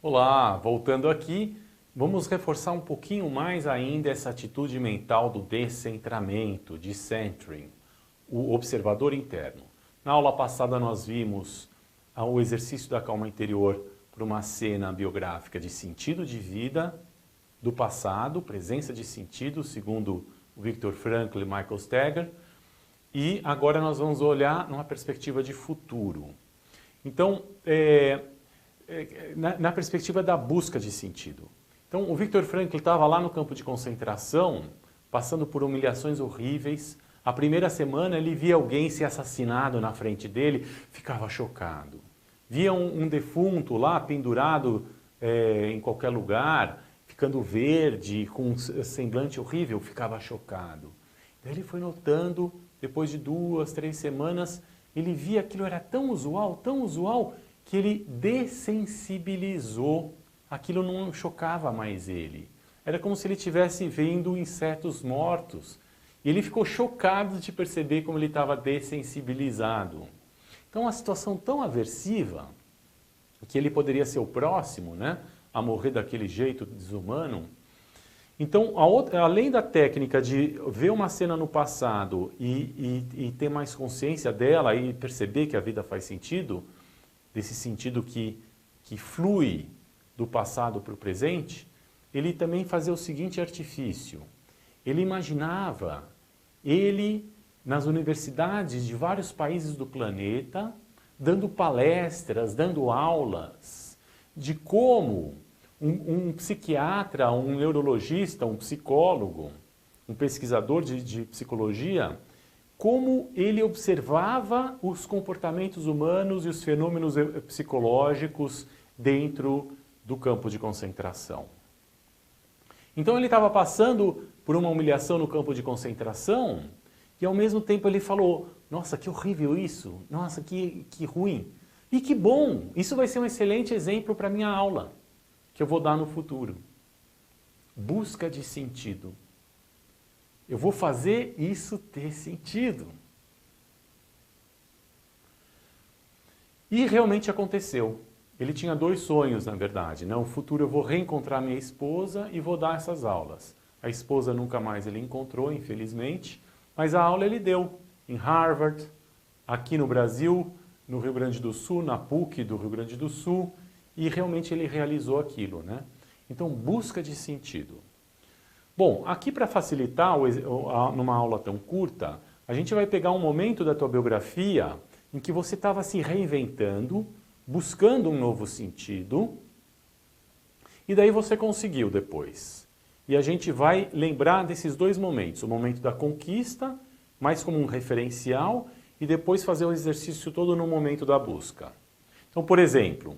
Olá, voltando aqui, vamos reforçar um pouquinho mais ainda essa atitude mental do descentramento, de centering, o observador interno. Na aula passada nós vimos o exercício da calma interior para uma cena biográfica de sentido de vida do passado, presença de sentido, segundo o Viktor Frankl e Michael Steger, e agora nós vamos olhar numa perspectiva de futuro. Então, na perspectiva da busca de sentido. Então, o Viktor Frankl estava lá no campo de concentração, passando por humilhações horríveis. A primeira semana ele via alguém ser assassinado na frente dele, ficava chocado. Via um defunto lá pendurado em qualquer lugar, ficando verde, com um semblante horrível, ficava chocado. Daí ele foi notando, depois de 2, 3 semanas, ele via aquilo era tão usual, que ele dessensibilizou, aquilo não chocava mais ele. Era como se ele estivesse vendo insetos mortos. E ele ficou chocado de perceber como ele estava dessensibilizado. Então, uma situação tão aversiva, que ele poderia ser o próximo, né, a morrer daquele jeito desumano. Então, além da técnica de ver uma cena no passado e ter mais consciência dela e perceber que a vida faz sentido, desse sentido que flui do passado para o presente, ele também fazia o seguinte artifício. Ele imaginava ele nas universidades de vários países do planeta, dando palestras, dando aulas de como um psiquiatra, um neurologista, um psicólogo, um pesquisador de psicologia, como ele observava os comportamentos humanos e os fenômenos psicológicos dentro do campo de concentração. Então ele estava passando por uma humilhação no campo de concentração e ao mesmo tempo ele falou, nossa, que horrível isso, nossa, que ruim. E que bom, isso vai ser um excelente exemplo para a minha aula, que eu vou dar no futuro. Busca de sentido. Eu vou fazer isso ter sentido. E realmente aconteceu. Ele tinha 2 sonhos, na verdade. No futuro eu vou reencontrar minha esposa e vou dar essas aulas. A esposa nunca mais ele encontrou, infelizmente, mas a aula ele deu em Harvard, aqui no Brasil, no Rio Grande do Sul, na PUC do Rio Grande do Sul, e realmente ele realizou aquilo, né? Então, busca de sentido. Bom, aqui para facilitar, numa aula tão curta, a gente vai pegar um momento da tua biografia em que você estava se reinventando, buscando um novo sentido, e daí você conseguiu depois. E a gente vai lembrar desses 2 momentos, o momento da conquista, mais como um referencial, e depois fazer o exercício todo no momento da busca. Então, por exemplo,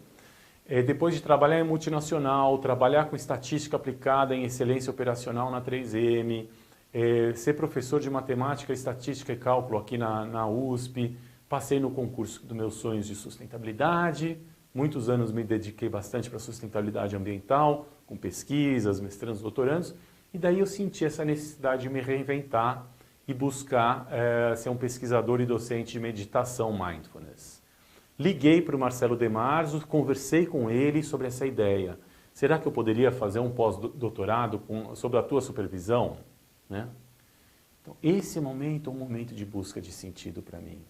depois de trabalhar em multinacional, trabalhar com estatística aplicada em excelência operacional na 3M, ser professor de matemática, estatística e cálculo aqui na USP, passei no concurso dos meus sonhos de sustentabilidade, muitos anos me dediquei bastante para a sustentabilidade ambiental, com pesquisas, mestrandos, doutorandos, e daí eu senti essa necessidade de me reinventar e buscar ser um pesquisador e docente de meditação mindfulness. Liguei para o Marcelo De Marzo, conversei com ele sobre essa ideia. Será que eu poderia fazer um pós-doutorado sob a tua supervisão? Né? Então, esse momento é um momento de busca de sentido para mim.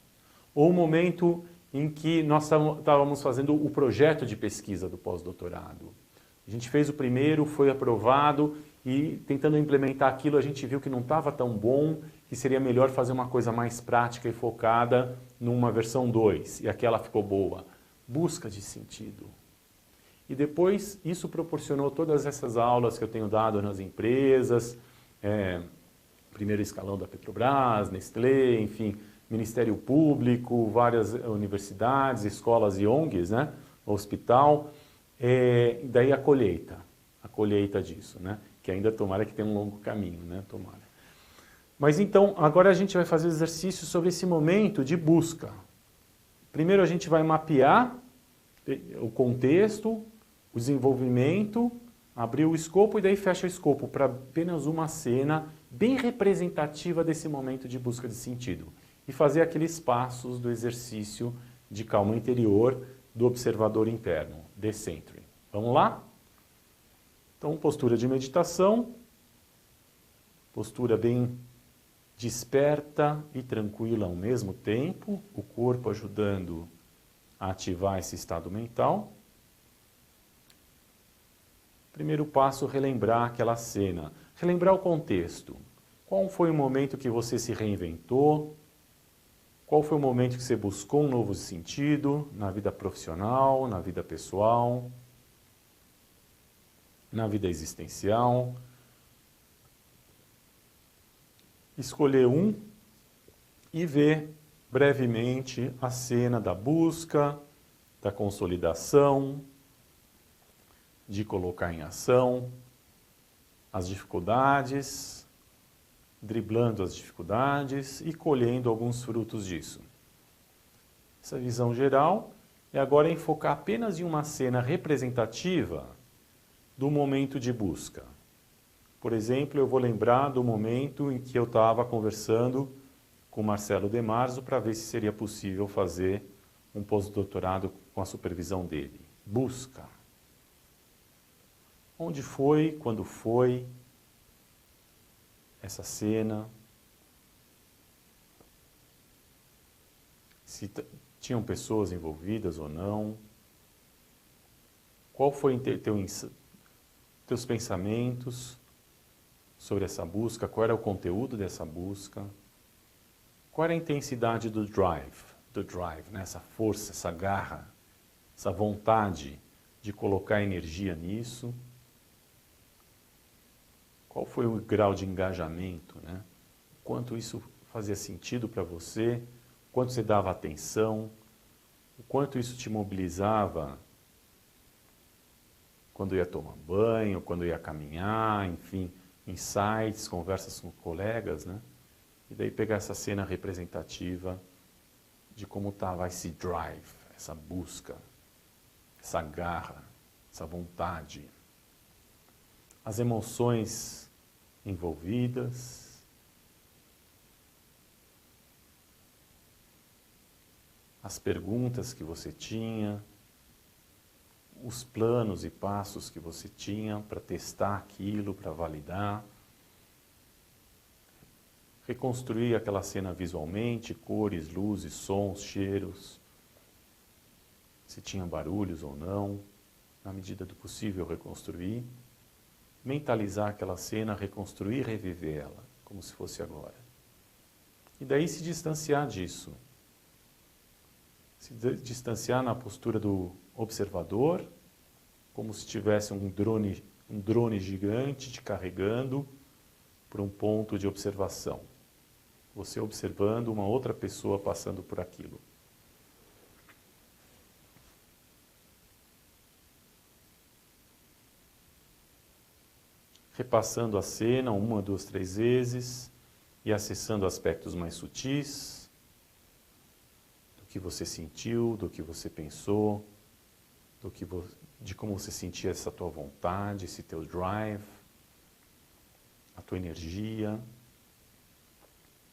Ou o momento em que nós estávamos fazendo o projeto de pesquisa do pós-doutorado. A gente fez o primeiro, foi aprovado e tentando implementar aquilo a gente viu que não estava tão bom, que seria melhor fazer uma coisa mais prática e focada numa versão 2, e aquela ficou boa. Busca de sentido. E depois isso proporcionou todas essas aulas que eu tenho dado nas empresas, primeiro escalão da Petrobras, Nestlé, enfim, Ministério Público, várias universidades, escolas e ONGs, né? Hospital, daí a colheita disso, né? Que ainda tomara que tenha um longo caminho, né? Tomara. Mas então, agora a gente vai fazer exercício sobre esse momento de busca. Primeiro a gente vai mapear o contexto, o desenvolvimento, abrir o escopo e daí fecha o escopo para apenas uma cena bem representativa desse momento de busca de sentido. E fazer aqueles passos do exercício de calma interior do observador interno, decentering. Vamos lá? Então, postura de meditação, postura bem desperta e tranquila ao mesmo tempo, o corpo ajudando a ativar esse estado mental. Primeiro passo, relembrar aquela cena, relembrar o contexto. Qual foi o momento que você se reinventou? Qual foi o momento que você buscou um novo sentido na vida profissional, na vida pessoal, na vida existencial? Escolher um e ver brevemente a cena da busca, da consolidação, de colocar em ação as dificuldades, driblando as dificuldades e colhendo alguns frutos disso. Essa visão geral é agora enfocar apenas em uma cena representativa do momento de busca. Por exemplo, eu vou lembrar do momento em que eu estava conversando com Marcelo De Marzo para ver se seria possível fazer um pós-doutorado com a supervisão dele. Busca. Onde foi, quando foi essa cena? Se tinham pessoas envolvidas ou não? Qual foi teus pensamentos sobre essa busca? Qual era o conteúdo dessa busca? Qual era a intensidade do drive, né? Essa força, essa garra, essa vontade de colocar energia nisso? Qual foi o grau de engajamento, né? Quanto isso fazia sentido para você? Quanto você dava atenção? O quanto isso te mobilizava quando ia tomar banho, quando ia caminhar, enfim, insights, conversas com colegas, né? E daí pegar essa cena representativa de como estava esse drive, essa busca, essa garra, essa vontade. As emoções envolvidas, as perguntas que você tinha, os planos e passos que você tinha para testar aquilo, para validar. Reconstruir aquela cena visualmente, cores, luzes, sons, cheiros, se tinha barulhos ou não, na medida do possível reconstruir. Mentalizar aquela cena, reconstruir, reviver ela, como se fosse agora. E daí se distanciar disso. Se distanciar na postura do observador, como se tivesse um drone gigante te carregando por um ponto de observação. Você observando uma outra pessoa passando por aquilo. Repassando a cena 1, 2, 3 vezes e acessando aspectos mais sutis do que você sentiu, do que você pensou, de como você sentia essa tua vontade, esse teu drive, a tua energia,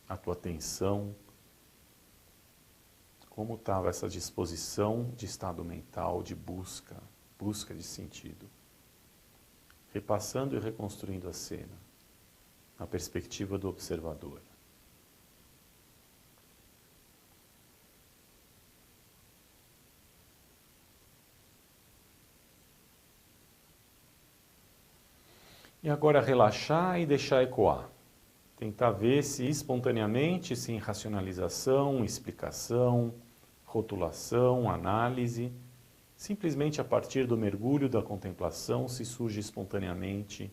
a tua atenção, como estava essa disposição de estado mental, de busca de sentido. Repassando e reconstruindo a cena, na perspectiva do observador. E agora relaxar e deixar ecoar. Tentar ver se espontaneamente, sem racionalização, explicação, rotulação, análise, simplesmente a partir do mergulho da contemplação se surge espontaneamente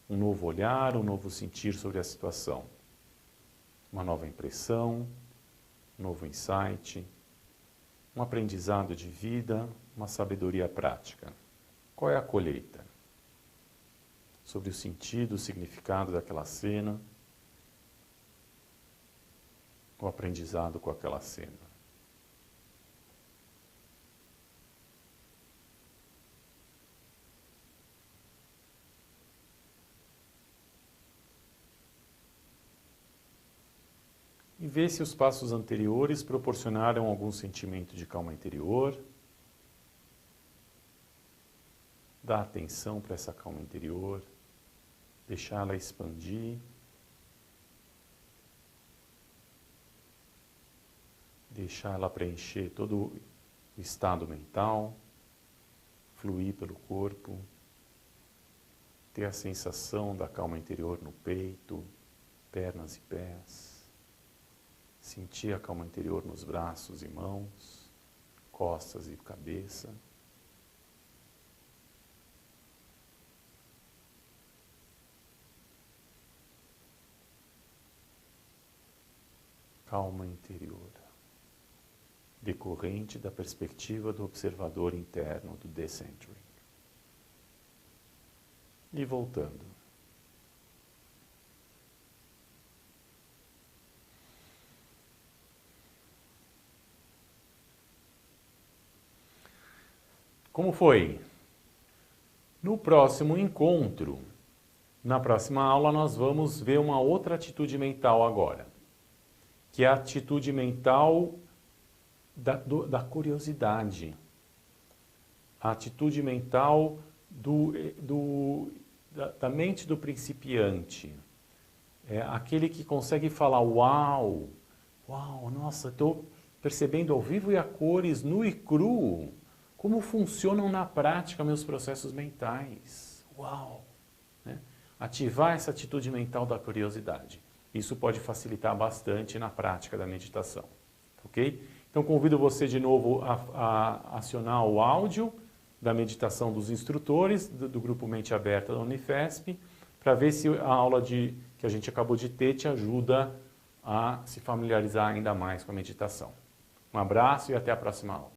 um novo olhar, um novo sentir sobre a situação. Uma nova impressão, um novo insight, um aprendizado de vida, uma sabedoria prática. Qual é a colheita? Sobre o sentido, o significado daquela cena, o aprendizado com aquela cena. E ver se os passos anteriores proporcionaram algum sentimento de calma interior, dar atenção para essa calma interior, deixar ela expandir, deixar ela preencher todo o estado mental, fluir pelo corpo, ter a sensação da calma interior no peito, pernas e pés, sentir a calma interior nos braços e mãos, costas e cabeça. Calma interior, decorrente da perspectiva do observador interno do Decentering. E voltando. Como foi? No próximo encontro, na próxima aula, nós vamos ver uma outra atitude mental agora, que é a atitude mental da curiosidade, a atitude mental da mente do principiante, aquele que consegue falar, uau, nossa, estou percebendo ao vivo e a cores, nu e cru, como funcionam na prática meus processos mentais. Uau! Né? Ativar essa atitude mental da curiosidade. Isso pode facilitar bastante na prática da meditação. Ok? Então convido você de novo a acionar o áudio da meditação dos instrutores do Grupo Mente Aberta da Unifesp, para ver se a aula que a gente acabou de ter te ajuda a se familiarizar ainda mais com a meditação. Um abraço e até a próxima aula.